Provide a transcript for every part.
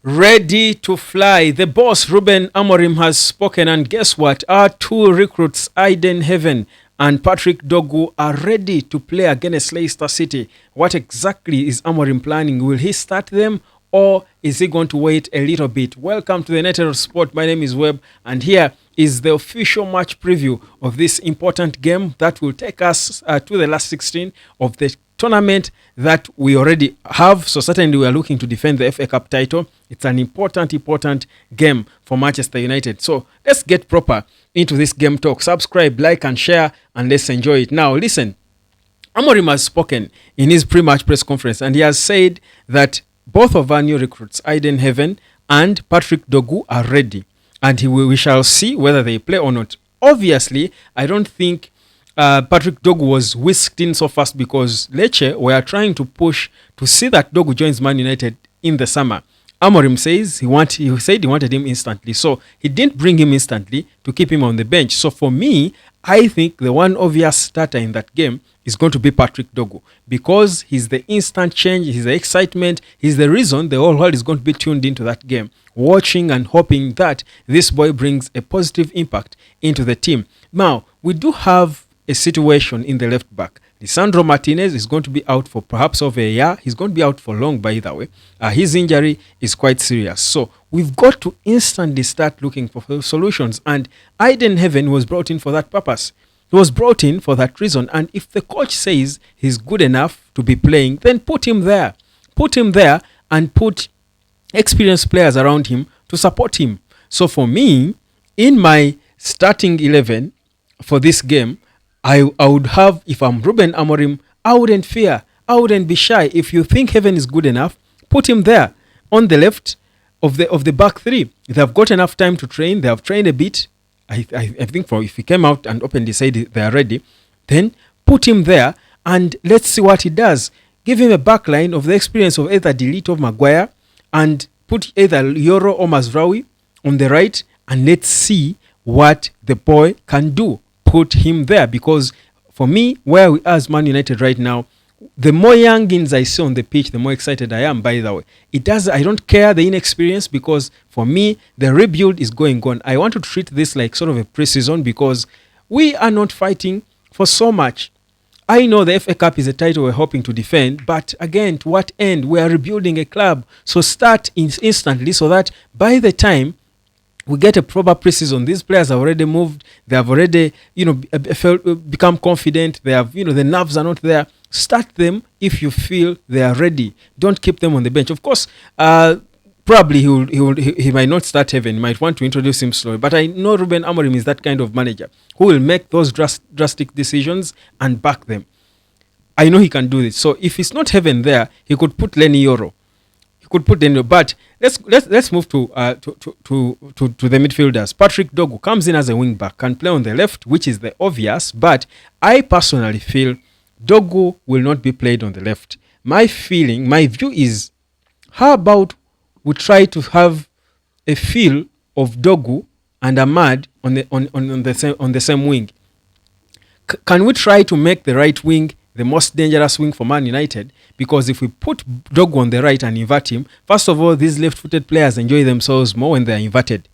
Ready to fly. The boss, Ruben Amorim, has spoken, and guess what? Our two recruits, Aiden Heaven and Patrick Dogu, are ready to play against Leicester City. What exactly is Amorim planning? Will he start them, or is he going to wait a little bit? Welcome to the Netted of Sport. My name is Webb, and here is the official match preview of this important game that will take us to the last 16 of the tournament that we already have. So certainly we are looking to defend the FA Cup title. It's an important game for Manchester United. So let's get proper into this game talk. Subscribe, like and share, and let's enjoy it. Now listen, Amorim has spoken in his pre-match press conference, and he has said that both of our new recruits, Aiden Heaven and Patrick Dogu, are ready, and we shall see whether they play or not. Obviously, I don't think Patrick Dogu was whisked in so fast because Leicester were trying to push to see that Dogu joins Man United in the summer. Amorim says he said he wanted him instantly, so he didn't bring him instantly to keep him on the bench. So for me, I think the one obvious starter in that game is going to be Patrick Dogu, because he's the instant change, he's the excitement, he's the reason the whole world is going to be tuned into that game, watching and hoping that this boy brings a positive impact into the team. Now, we do have a situation in the left back. Lisandro Martinez is going to be out for perhaps over a year. He's going to be out for long, by the way. His injury is quite serious. So we've got to instantly start looking for solutions. And Aiden Heaven was brought in for that purpose. He was brought in for that reason. And if the coach says he's good enough to be playing, then put him there. Put him there and put experienced players around him to support him. So for me, in my starting 11 for this game, I would have, if I'm Ruben Amorim, I wouldn't fear. I wouldn't be shy. If you think Heaven is good enough, put him there on the left of the back three. They have got enough time to train. They have trained a bit. I think if he came out and openly said they are ready, then put him there and let's see what he does. Give him a back line of the experience of either Delete or Maguire, and put either Yoro or Mazraoui on the right, and let's see what the boy can do. Put him there, because for me, where we are as Man United right now, the more youngins I see on the pitch, the more excited I am, by the way. I don't care the inexperience, because for me, the rebuild is going on. I want to treat this like sort of a pre-season, because we are not fighting for so much. I know the FA Cup is a title we're hoping to defend, but again, to what end? We are rebuilding a club. So start instantly, so that by the time we get a proper preseason, these players have already moved. They have already, become confident. They have, the nerves are not there. Start them if you feel they are ready. Don't keep them on the bench. Of course, probably he might not start Heaven. He might want to introduce him slowly. But I know Ruben Amorim is that kind of manager who will make those drastic decisions and back them. I know he can do this. So if it's not Heaven there, he could put Lenny Yoro. Could put in, but let's move to the midfielders. Patrick Dogu comes in as a wing back, can play on the left, which is the obvious, but I personally feel Dogu will not be played on the left. My view is, how about we try to have a feel of Dogu and Ahmad on the same wing? Can we try to make the right wing the most dangerous wing for Man United? Because if we put Dogu on the right and invert him, first of all, these left-footed players enjoy themselves more when they're inverted.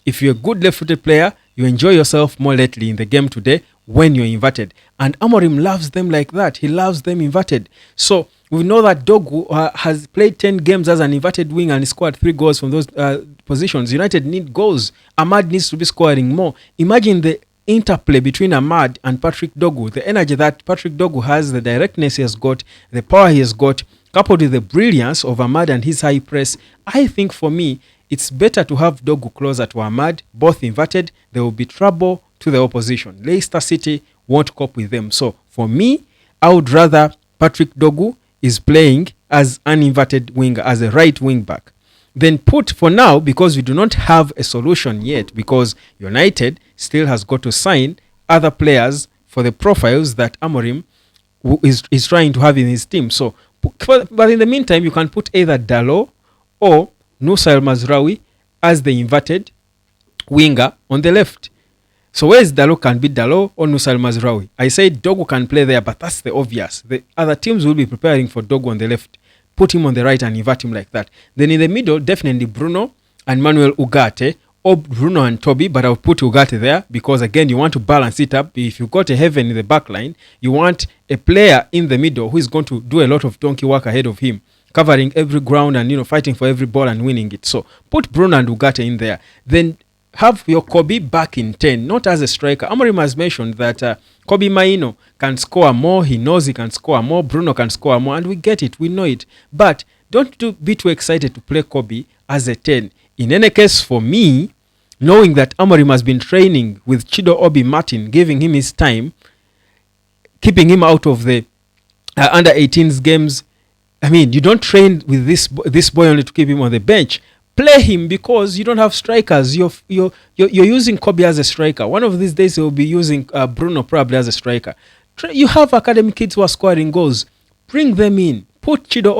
If you're a good left-footed player, you enjoy yourself more lately in the game today when you're inverted. And Amorim loves them like that. He loves them inverted. So we know that Dogu has played 10 games as an inverted wing and scored 3 goals from those positions. United need goals. Ahmad needs to be scoring more. Imagine the interplay between Ahmad and Patrick Dogu, the energy that Patrick Dogu has, the directness he has got, the power he has got, coupled with the brilliance of Ahmad and his high press. I think for me, it's better to have Dogu closer to Ahmad, both inverted. There will be trouble to the opposition. Leicester City won't cope with them. So for me, I would rather Patrick Dogu is playing as an inverted winger, as a right wing back. Then put, for now, because we do not have a solution yet, because United still has got to sign other players for the profiles that Amorim is trying to have in his team. So, but in the meantime, you can put either Dalot or Nusail Mazraoui as the inverted winger on the left. So where is Dalot? Can be Dalot or Nusail Mazraoui. I said Dogu can play there, but that's the obvious. The other teams will be preparing for Dogu on the left. put him on the right and invert him like that. Then in the middle, definitely Bruno and Manuel Ugarte, or Bruno and Toby, but I'll put Ugarte there because, again, you want to balance it up. If you got a Heaven in the back line, you want a player in the middle who is going to do a lot of donkey work ahead of him, covering every ground and, fighting for every ball and winning it. So put Bruno and Ugarte in there. Then have your Kobe back in 10, not as a striker. Amorim has mentioned that Kobe Maino can score more. He knows he can score more. Bruno can score more, and we get it. We know it. But don't be too excited to play Kobe as a 10. In any case, for me, knowing that Amorim has been training with Chido Obi Martin, giving him his time, keeping him out of the under-18s games, I mean, you don't train with this boy only to keep him on the bench. Play him because you don't have strikers. You're using Kobe as a striker. One of these days, you'll be using Bruno probably as a striker. You have academy kids who are scoring goals. Bring them in. Put Chido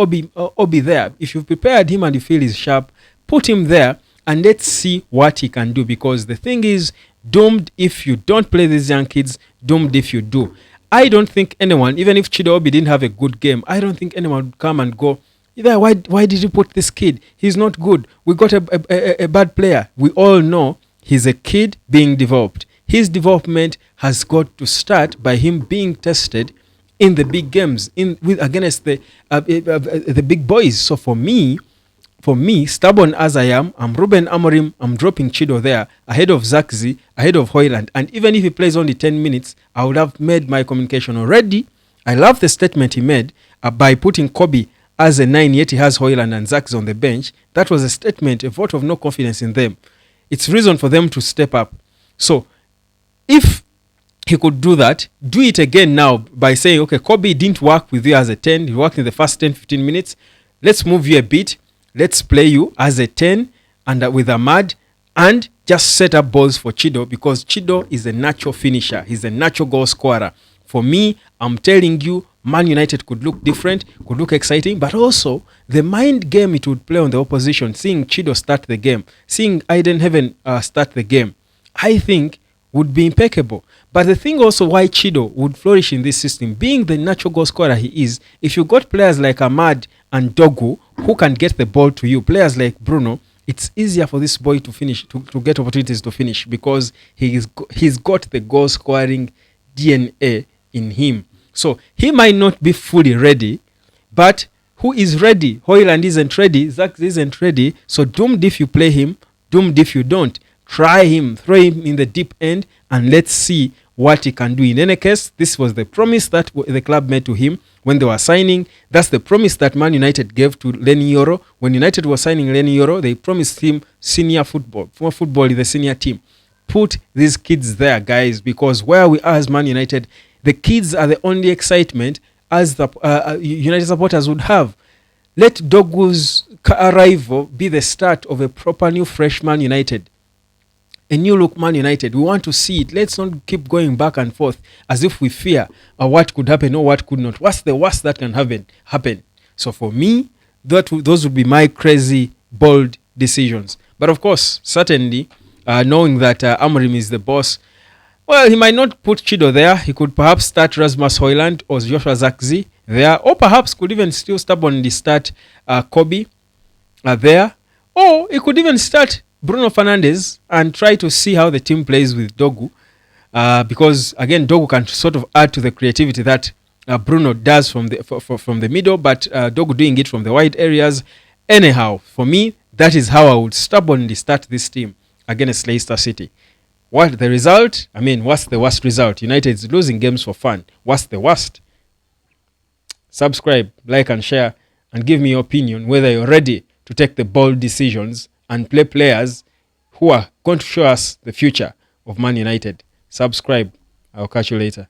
Obi there. If you've prepared him and you feel he's sharp, put him there and let's see what he can do, because the thing is, doomed if you don't play these young kids, doomed if you do. I don't think anyone, even if Chido Obi didn't have a good game, I don't think anyone would come and go, why did you put this kid? He's not good. We got a bad player. We all know he's a kid being developed. His development has got to start by him being tested in the big games, against the big boys. So for me, stubborn as I am, I'm Ruben Amorim. I'm dropping Chido there ahead of Zakzi, ahead of Hoyland. And even if he plays only 10 minutes, I would have made my communication already. I love the statement he made by putting Kobe as a 9, yet he has Hoyland and Zakzi on the bench. That was a statement, a vote of no confidence in them. It's reason for them to step up. So if he could do that, do it again now by saying, okay, Kobe didn't work with you as a 10. He worked in the first 10-15 minutes. Let's move you a bit. Let's play you as a 10 and with Ahmad, and just set up balls for Chido, because Chido is a natural finisher. He's a natural goal scorer. For me, I'm telling you, Man United could look different, could look exciting, but also the mind game it would play on the opposition, seeing Chido start the game, seeing Aiden Heaven start the game, I think would be impeccable. But the thing also why Chido would flourish in this system, being the natural goal scorer he is, if you got players like Ahmad and Dogu who can get the ball to you, players like Bruno, it's easier for this boy to finish, to get opportunities to finish, because he's got the goal scoring DNA in him. So he might not be fully ready, but who is ready? Hoyland isn't ready, Zax isn't ready, so doomed if you play him, doomed if you don't. Try him, throw him in the deep end, and let's see what he can do. In any case, this was the promise that the club made to him when they were signing. That's the promise that Man United gave to Lenny Yoro. When United was signing Lenny Yoro, they promised him senior football, more football in the senior team. Put these kids there, guys, because where we are as Man United, the kids are the only excitement as the United supporters would have. Let Dogu's arrival be the start of a proper new fresh Man United. A new look Man United. We want to see it. Let's not keep going back and forth as if we fear what could happen or what could not. What's the worst that can happen? So for me, those would be my crazy, bold decisions. But of course, certainly, knowing that Amorim is the boss, well, he might not put Chido there. He could perhaps start Rasmus Hoyland or Joshua Zakzi there, or perhaps could even still stubbornly start Kobe there, or he could even start Bruno Fernandes and try to see how the team plays with Dogu, because again, Dogu can sort of add to the creativity that Bruno does from the middle, but Dogu doing it from the wide areas. Anyhow, for me, that is how I would stubbornly start this team against Leicester City. What the result? I mean, what's the worst result? United is losing games for fun. What's the worst? Subscribe, like and share, and give me your opinion whether you're ready to take the bold decisions and play players who are going to show us the future of Man United. Subscribe. I'll catch you later.